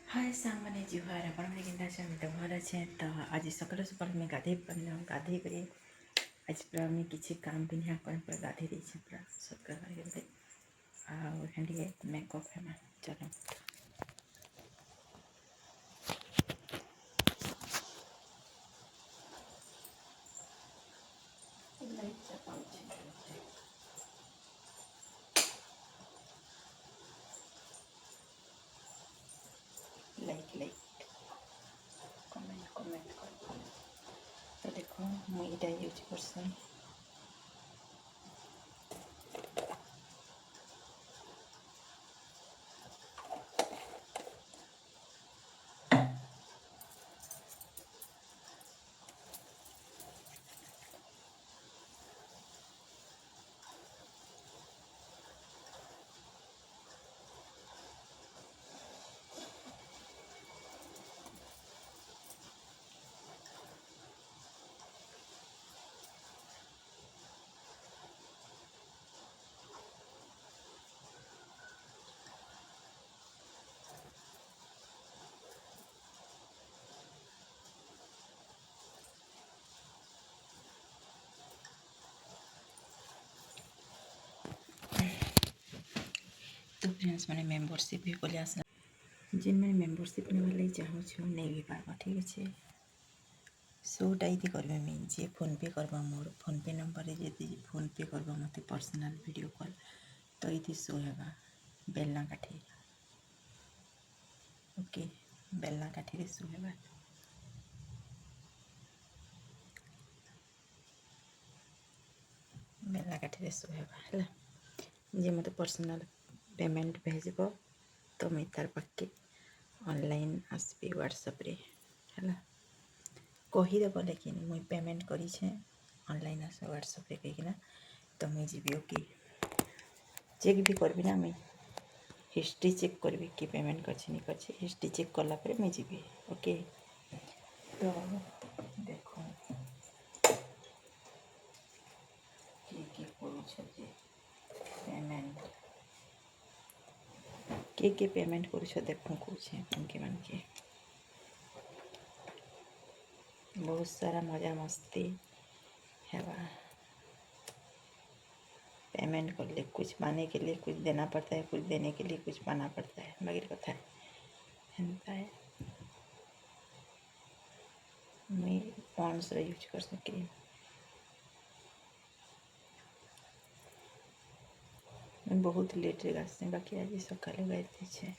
हाय सांग मैंने जुहार आपण मैंने केनता छे तो भल अच्छे तो आज सकाल सकाल मैं गाधे कर आज पूरा मुझे किसी काम भी नहीं कर पूरा गाधे दी पूरा सकाल आगे मेकअप है चलो लाइक लाइक कमेंट कमेंट कर तो देखो मुझे यूज कर तो फ्रेंड्स मैंने मेम्बरशिप भी बोले आस जिन मैंने मेम्बरशिप नहीं लगे चाहूँ नहीं भी पार्ब ठीक अच्छे शोटा ये करें मुझे जी फोन पे करवा मोर फोन पे नंबर जी फोन पे करवा मत पर्सनल वीडियो कॉल तो ये शो है बेलना काठी ओके बेलना काठी शो है बेलना काठी शो है जी मत पर्सनल पेमेंट भेजब तो मुझे तार पाखे ऑनलाइन आसबि व्हाट्सएप रे है कहीदेव लेकिन मुझे पेमेंट करी ऑनलाइन आस व्हाट्सएप रे कहीकिना तो मुझे जी ओके चेक भी करबी ना मुझे हिस्ट्री चेक करी कि पेमेंट कर हिस्ट्री चेक कलापर मुझे जी ओके तो देखो किए कर पेमेंट किए पेमेंट कर देख कौचे मानके मानके बहुत सारा मजा मस्ती है पेमेंट कर ले कुछ पाने के लिए कुछ देना पड़ता है कुछ देने के लिए कुछ पाना पड़ता है बाकी कथा है मैं पॉन्ड्स यूज कर सके मैं बहुत लेट रे गाछे बाकी आज सकाले गाइते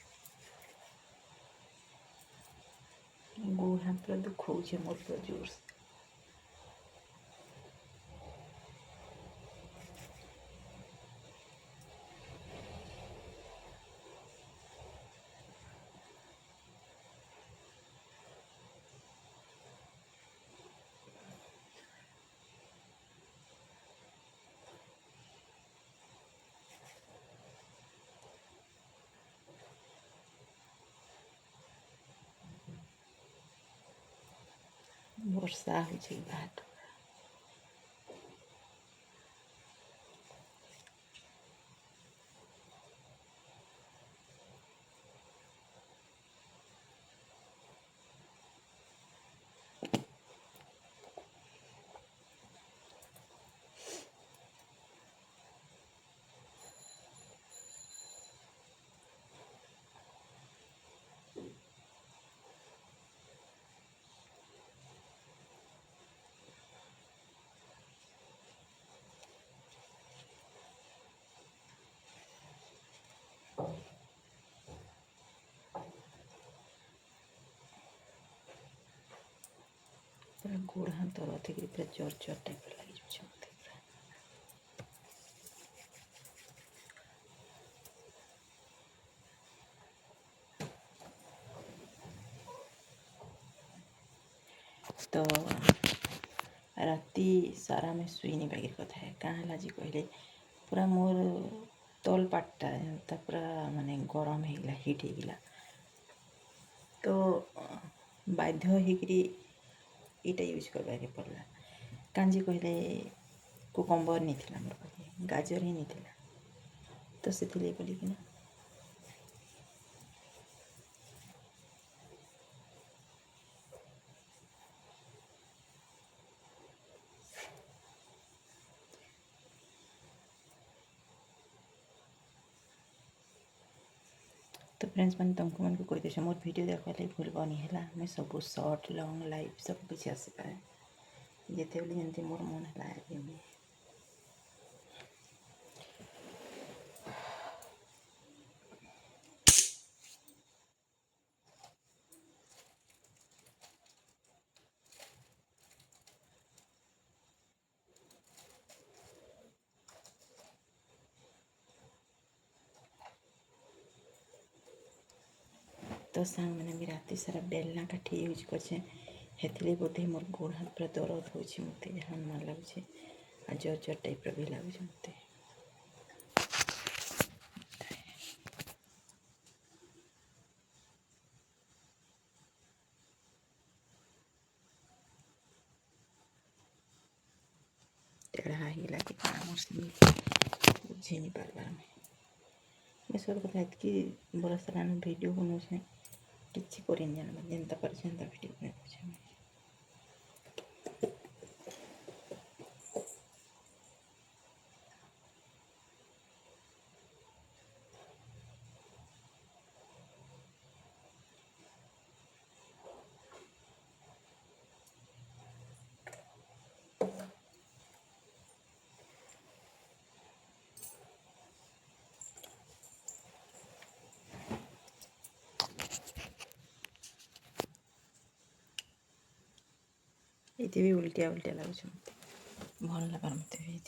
गोड़ हाथ पूरा दुखो मोर पूरा जोर से वर्षा हो बात पूरा गोड़ हाथ दर्द थी पूरा जोर जोर टाइप लगी मत तो राति सारा में शुईनी बागिर कथा है क्या है जी कहले पूरा मोर तल पार्टा पूरा माने गरम होगा हिट होगा तो बाध्य होकरी इटा यूज करवाके पड़ला कांजी कहले कुकम्बर नहीं मोर पाखे गाजर ही नहीं तो से बोलिकिना तो फ्रेंड्स मैंने तुमको मन को कही दे मोर वीडियो देखा लगे भूलबनी है मैं सब शॉर्ट लॉन्ग लाइव सब किसी आसीपे जिते बोली जमी मोर मन है तो सांग मैंने भी रात सारा बेलना काठी यूज कर बोधे मोर गोड़ हाथ पूरा दर्द हो मत जहाँ मान लगुच आ जर जर टाइप भी लगुच मत टेढ़ा ही लगे बुझे नहीं पार्बार मैं सब कथा कि बरस वीडियो बनाऊे किसी कर जेनता पर वीडियो बनाऊे ये भी उल्टिया उल्टिया लगुच मत भल लगे मत भी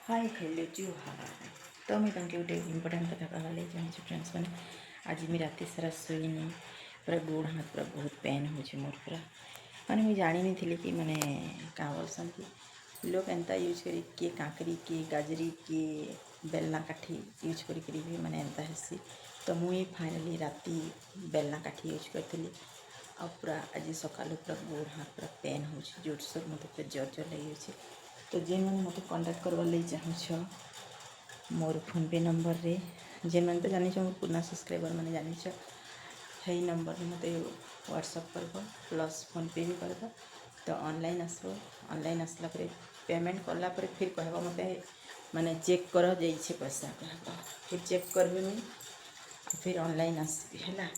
हाय हेलो जो हाय तो मैं तुमके गोटे इम्पोर्टाट कथा कहवा लगे चाहिए फ्रेंड्स मैंने आज मैं रात सारा शुईनी पूरा गोड़ हाथ पूरा बहुत पेन हो मोर पूरा मैंने मुझे जानी नहीं थी कि मैंने क्या बोलसन कि लोग एंता यूज करी किए काकरी किए गाजरी किए बेलना काठी यूज करी भी मैंने एंता हेसी तो मुझे फाइनाली राति बेलना काठी यूज करी आ पूरा आज सकाल पूरा गोड़ हाथ पूरा पेन हो जोरसोर मत पूरा जर जर लगे तो जेन मैंने मत कंटाक्ट करवार लगे चाहूँ मोर फोन पे नंबर रे जेन मैंने तो जानी मोर पुराना सब्सक्राइबर मैंने जानी है नंबर मत व्हाट्सअप कर प्लस फोन पे भी कर तो ऑनलाइन आसो ऑनलाइन आसला पेमेंट कला फिर कह मत माने चेक कर जाइए पैसा कह फिर चेक करबी मुझे फिर ऑनलाइन आसबी है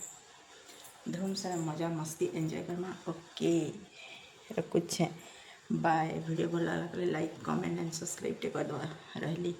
धूम सारा मजा मस्ती एंजॉय करना ओके रखुच्छे बाय वीडियो भल लगे लाइक कमेंट एंड सब्सक्राइब कर दवा रही।